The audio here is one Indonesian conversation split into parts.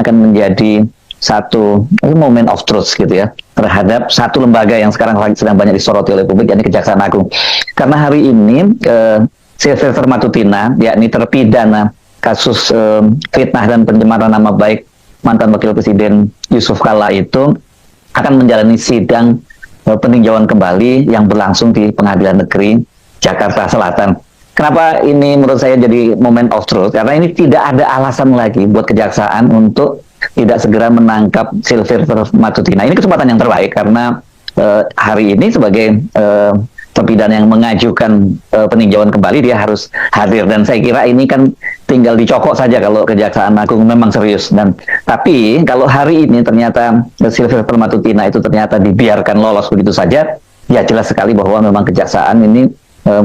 akan menjadi satu moment of truth gitu ya terhadap satu lembaga yang sekarang sedang banyak disoroti oleh publik, yakni Kejaksaan Agung. Karena hari ini Sylvester Matutina, yakni terpidana kasus fitnah dan pencemaran nama baik mantan Wakil Presiden Yusuf Kala itu akan menjalani sidang peninjauan kembali yang berlangsung di Pengadilan Negeri Jakarta Selatan. Kenapa ini menurut saya jadi moment of truth? Karena ini tidak ada alasan lagi buat kejaksaan untuk tidak segera menangkap Sylvester Matutina. Ini kesempatan yang terbaik karena hari ini sebagai terpidana yang mengajukan peninjauan kembali dia harus hadir, dan saya kira ini kan tinggal dicokok saja kalau Kejaksaan Agung memang serius. Dan tapi kalau hari ini ternyata Sylvester Matutina itu ternyata dibiarkan lolos begitu saja, ya jelas sekali bahwa memang kejaksaan ini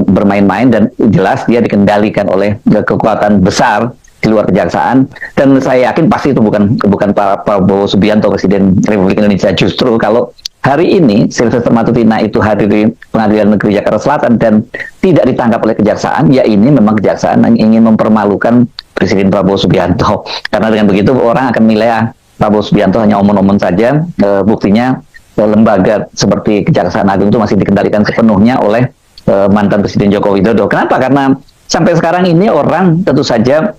bermain-main, dan jelas dia dikendalikan oleh kekuatan besar di luar kejaksaan. Dan saya yakin pasti itu bukan Pak Prabowo Subianto, Presiden Republik Indonesia. Justru kalau hari ini Sylvester Matutina itu hadir di Pengadilan Negeri Jakarta Selatan dan tidak ditangkap oleh kejaksaan, ya ini memang kejaksaan yang ingin mempermalukan Presiden Prabowo Subianto. Karena dengan begitu orang akan menilai Prabowo Subianto hanya omong-omong saja. Buktinya lembaga seperti Kejaksaan Agung itu masih dikendalikan sepenuhnya oleh mantan Presiden Joko Widodo. Kenapa? Karena sampai sekarang ini orang tentu saja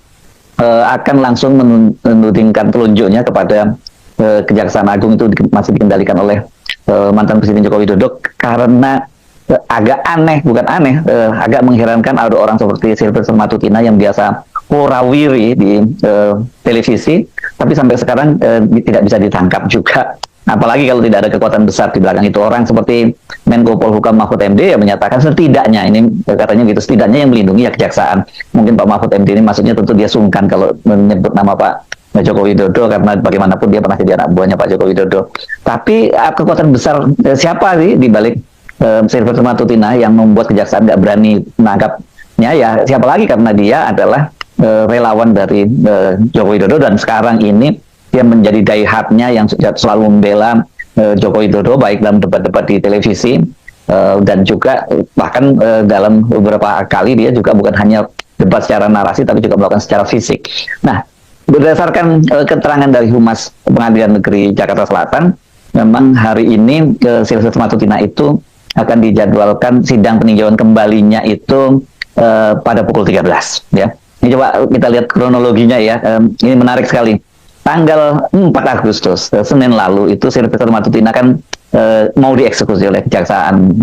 akan langsung menudingkan telunjuknya kepada Kejaksaan Agung itu masih dikendalikan oleh mantan Presiden Joko Widodo, karena agak aneh, bukan aneh, agak mengherankan ada orang seperti Sylvester Matutina yang biasa warawiri di televisi, tapi sampai sekarang tidak bisa ditangkap juga. Apalagi kalau tidak ada kekuatan besar di belakang itu. Orang seperti Menko Polhukam Mahfud MD yang menyatakan setidaknya, ini katanya gitu, setidaknya yang melindungi ya kejaksaan. Mungkin Pak Mahfud MD ini maksudnya tentu dia sungkan kalau menyebut nama Pak Joko Widodo, karena bagaimanapun dia pernah jadi anak buahnya Pak Joko Widodo. Tapi kekuatan besar siapa sih di balik Sylvester Matutina yang membuat kejaksaan nggak berani menangkapnya? Ya siapa lagi, karena dia adalah relawan dari Joko Widodo, dan sekarang ini dia menjadi die-hardnya yang selalu membela Joko Widodo, baik dalam debat-debat di televisi dan juga bahkan dalam beberapa kali dia juga bukan hanya debat secara narasi tapi juga melakukan secara fisik. Nah, berdasarkan keterangan dari Humas Pengadilan Negeri Jakarta Selatan, memang hari ini Sylvester Matutina itu akan dijadwalkan sidang peninjauan kembalinya itu pada pukul 13 ya. Ini coba kita lihat kronologinya ya. Ini menarik sekali. Tanggal 4 Agustus, Senin lalu itu Sylvester Matutina kan mau dieksekusi oleh Kejaksaan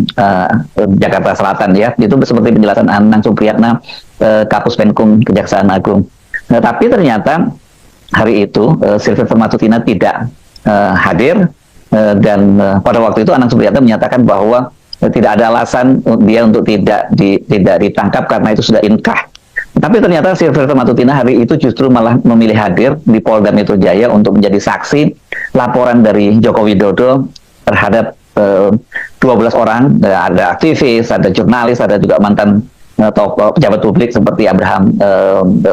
Jakarta Selatan ya. Itu seperti penjelasan Anang Supriyatna, Kapus Penkum Kejaksaan Agung. Nah, tapi ternyata hari itu Sylvester Matutina tidak hadir, dan pada waktu itu Anang Supriyatna menyatakan bahwa tidak ada alasan dia untuk tidak ditangkap karena itu sudah inkrah. Tapi ternyata Sylvester Matutina hari itu justru malah memilih hadir di Polda Metro Jaya untuk menjadi saksi laporan dari Joko Widodo terhadap 12 orang, ada aktivis, ada jurnalis, ada juga mantan tokoh pejabat publik seperti Abraham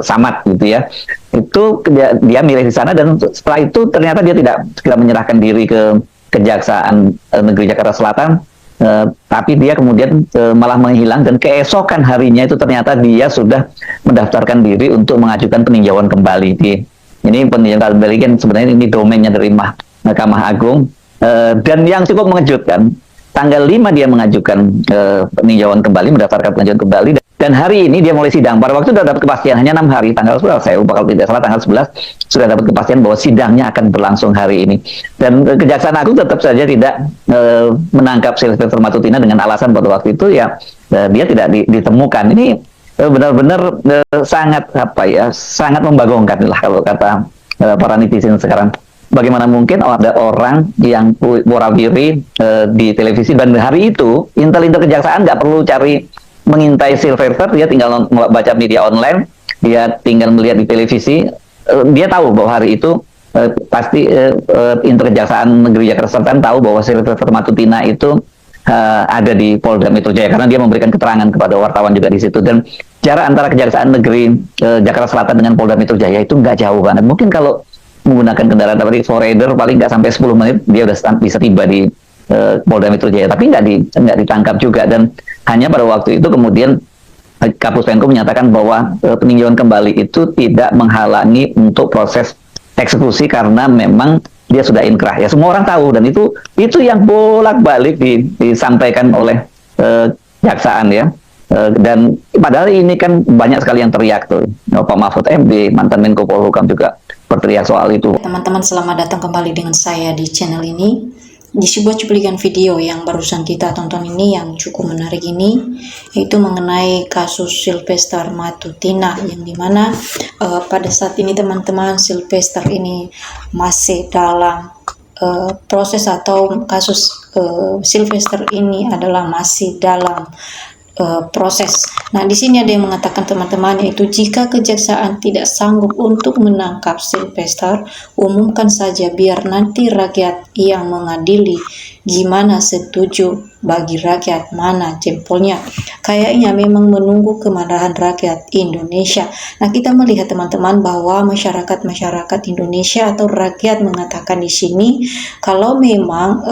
Samad gitu ya. Itu dia milih di sana, dan setelah itu ternyata dia tidak segera menyerahkan diri ke Kejaksaan Negeri Jakarta Selatan. Tapi dia kemudian malah menghilang, dan keesokan harinya itu ternyata dia sudah mendaftarkan diri untuk mengajukan peninjauan kembali. Ini peninjauan kembali kan sebenarnya ini domainnya dari Mahkamah Agung, dan yang cukup mengejutkan, tanggal 5 dia mengajukan peninjauan kembali, mendaftarkan peninjauan kembali, dan hari ini dia mulai sidang. Pada waktu itu sudah dapat kepastian, hanya 6 hari, tanggal 11, saya lupa kalau tidak salah tanggal 11, sudah dapat kepastian bahwa sidangnya akan berlangsung hari ini. Dan Kejaksaan Agung tetap saja tidak menangkap Sylvester Matutina dengan alasan pada waktu itu ya dia tidak ditemukan. Ini benar-benar sangat sangat membagongkan lah kalau kata para netizen sekarang. Bagaimana mungkin ada orang yang warawiri di televisi, dan hari itu intel-intel kejaksaan nggak perlu mengintai Sylvester, dia tinggal baca media online, dia tinggal melihat di televisi, dia tahu bahwa hari itu pasti intel Kejaksaan Negeri Jakarta Selatan tahu bahwa Sylvester Matutina itu ada di Polda Metro Jaya, karena dia memberikan keterangan kepada wartawan juga di situ. Dan jarak antara Kejaksaan Negeri Jakarta Selatan dengan Polda Metro Jaya itu nggak jauh banget. Mungkin kalau menggunakan kendaraan seperti Forerunner paling nggak sampai 10 menit dia udah bisa tiba di Polda Metro Jaya, tapi nggak ditangkap juga. Dan hanya pada waktu itu kemudian Kapus Penkum menyatakan bahwa peninjauan kembali itu tidak menghalangi untuk proses eksekusi karena memang dia sudah inkrah. Ya semua orang tahu, dan itu yang bolak-balik disampaikan oleh jaksaan ya. Dan padahal ini kan banyak sekali yang teriak tuh. Pak Mahfud MD, mantan Menko Polhukam juga berteriak soal itu. Teman-teman, selamat datang kembali dengan saya di channel ini. Di sebuah cuplikan video yang barusan kita tonton ini yang cukup menarik ini, yaitu mengenai kasus Sylvester Matutina, yang dimana pada saat ini teman-teman, Sylvester ini masih dalam proses, atau kasus Sylvester ini adalah masih dalam proses. Nah, di sini ada yang mengatakan teman-teman, yaitu jika kejaksaan tidak sanggup untuk menangkap Sylvester, umumkan saja biar nanti rakyat yang mengadili. Gimana, setuju? Bagi rakyat mana jempolnya? Kayaknya memang menunggu kemarahan rakyat Indonesia. Nah, kita melihat teman-teman bahwa masyarakat Indonesia atau rakyat mengatakan di sini kalau memang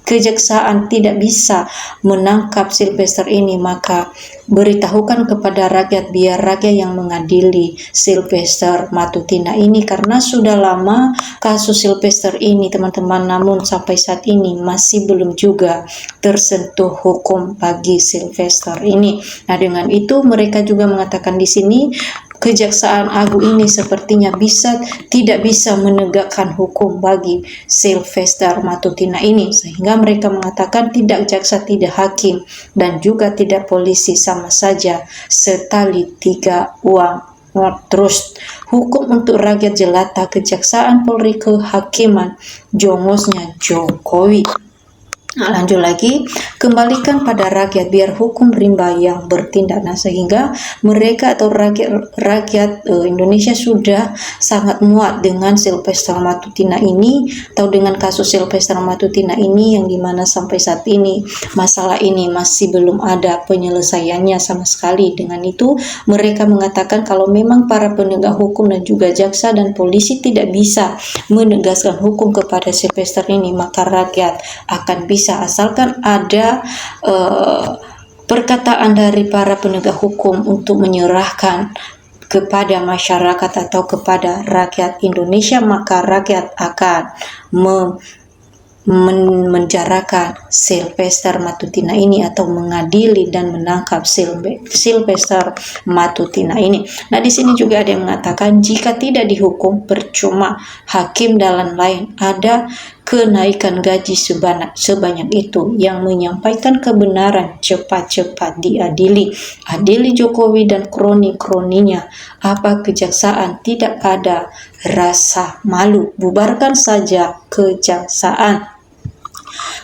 kejaksaan tidak bisa menangkap Sylvester ini, maka beritahukan kepada rakyat biar rakyat yang mengadili Sylvester Matutina ini, karena sudah lama kasus Sylvester ini teman-teman, namun sampai saat ini masih belum juga tersentuh hukum bagi Sylvester ini. Nah, dengan itu mereka juga mengatakan di sini Kejaksaan Agung ini sepertinya tidak bisa menegakkan hukum bagi Sylvester Matutina ini, sehingga mereka mengatakan tidak jaksa, tidak hakim, dan juga tidak polisi, sama saja setali tiga uang. Terus hukum untuk rakyat jelata, kejaksaan, Polri, kehakiman, jongosnya Jokowi. Nah, lanjut lagi, kembalikan pada rakyat biar hukum rimba yang bertindak. Nah, sehingga mereka atau rakyat Indonesia sudah sangat muak dengan Sylvester Matutina ini, atau dengan kasus Sylvester Matutina ini, yang dimana sampai saat ini masalah ini masih belum ada penyelesaiannya sama sekali. Dengan itu mereka mengatakan kalau memang para penegak hukum dan juga jaksa dan polisi tidak bisa menegaskan hukum kepada Sylvester ini, maka rakyat akan bisa, asalkan ada perkataan dari para penegak hukum untuk menyerahkan kepada masyarakat atau kepada rakyat Indonesia, maka rakyat akan menjarakan Sylvester Matutina ini atau mengadili dan menangkap Sylvester Matutina ini. Nah, di sini juga ada yang mengatakan jika tidak dihukum percuma, hakim dan lain ada kenaikan gaji sebanyak itu. Yang menyampaikan kebenaran cepat-cepat diadili. Adili Jokowi dan kroni-kroninya. Apa kejaksaan tidak ada rasa malu? Bubarkan saja kejaksaan.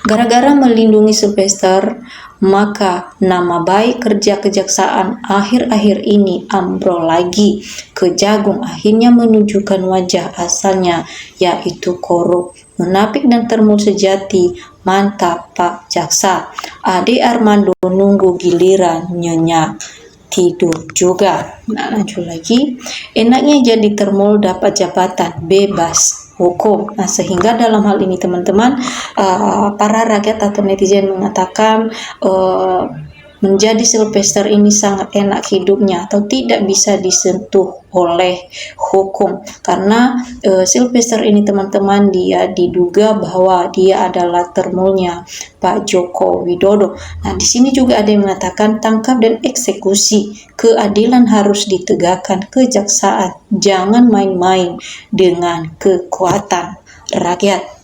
Gara-gara melindungi Sylvester, maka nama baik kerja kejaksaan akhir-akhir ini ambrol lagi. Kejagung akhirnya menunjukkan wajah asalnya, yaitu korup, munafik dan termul sejati. Mantap Pak Jaksa. Ade Armando nunggu giliran nyenyak tidur juga. Nah, lanjut lagi, enaknya jadi termul dapat jabatan, bebas hukum. Nah, sehingga dalam hal ini teman-teman, para rakyat atau netizen mengatakan menjadi Sylvester ini sangat enak hidupnya, atau tidak bisa disentuh oleh hukum, karena Sylvester ini teman-teman, dia diduga bahwa dia adalah termulnya Pak Joko Widodo. Nah, di sini juga ada yang mengatakan tangkap dan eksekusi, keadilan harus ditegakkan, kejaksaan jangan main-main dengan kekuatan rakyat.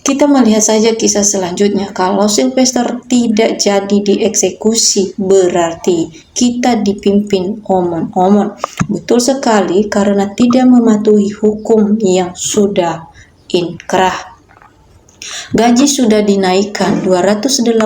Kita melihat saja kisah selanjutnya. Kalau Sylvester tidak jadi dieksekusi, berarti kita dipimpin omon-omon. Betul sekali, karena tidak mematuhi hukum yang sudah inkrah. Gaji sudah dinaikkan 280%,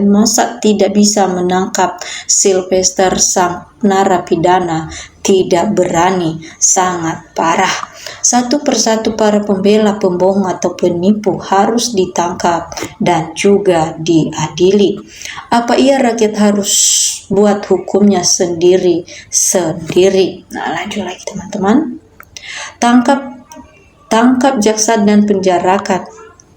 masa tidak bisa menangkap Sylvester sang narapidana? Tidak berani, sangat parah. Satu persatu para pembela pembohong atau penipu harus ditangkap dan juga diadili. Apa iya rakyat harus buat hukumnya sendiri? Nah, lanjut lagi teman-teman. Tangkap jaksa dan penjarakan,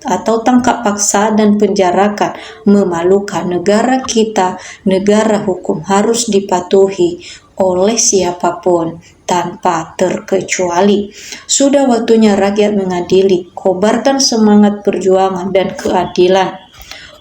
atau tangkap paksa dan penjarakan, memalukan. Negara kita negara hukum, harus dipatuhi oleh siapapun, tanpa terkecuali. Sudah waktunya rakyat mengadili, kobarkan semangat perjuangan dan keadilan.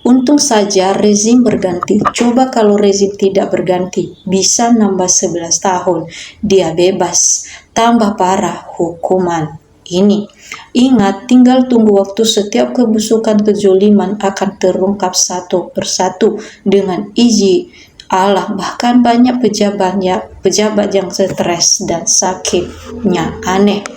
Untung saja rezim berganti. Coba kalau rezim tidak berganti, bisa nambah 11 tahun. Dia bebas. Tambah parah hukuman ini. Ingat, tinggal tunggu waktu. Setiap kebusukan kezoliman akan terungkap satu persatu dengan izin Allah. Bahkan banyak pejabat yang stres dan sakitnya aneh.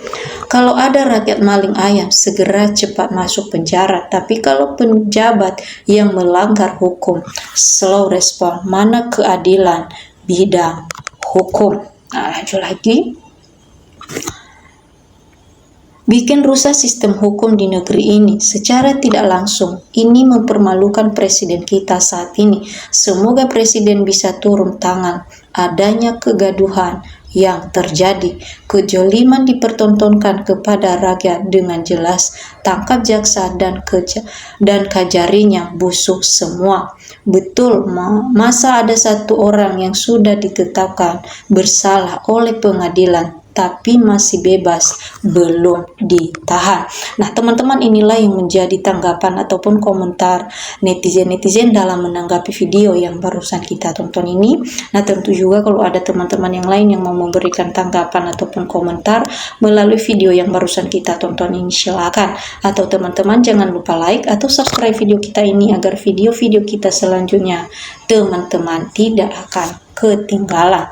Kalau ada rakyat maling ayam, segera cepat masuk penjara. Tapi kalau pejabat yang melanggar hukum, slow respon. Mana keadilan bidang hukum? Nah, lanjut lagi. Bikin rusak sistem hukum di negeri ini secara tidak langsung. Ini mempermalukan presiden kita saat ini. Semoga presiden bisa turun tangan. Adanya kegaduhan yang terjadi, kejoliman dipertontonkan kepada rakyat dengan jelas. Tangkap jaksa dan kajarinya busuk semua. Betul, masa ada satu orang yang sudah ditetapkan bersalah oleh pengadilan tapi masih bebas, belum ditahan. Nah, teman-teman, inilah yang menjadi tanggapan ataupun komentar netizen-netizen dalam menanggapi video yang barusan kita tonton ini. Nah, tentu juga kalau ada teman-teman yang lain yang mau memberikan tanggapan ataupun komentar melalui video yang barusan kita tonton ini, silakan. Atau teman-teman jangan lupa like atau subscribe video kita ini agar video-video kita selanjutnya teman-teman tidak akan ketinggalan.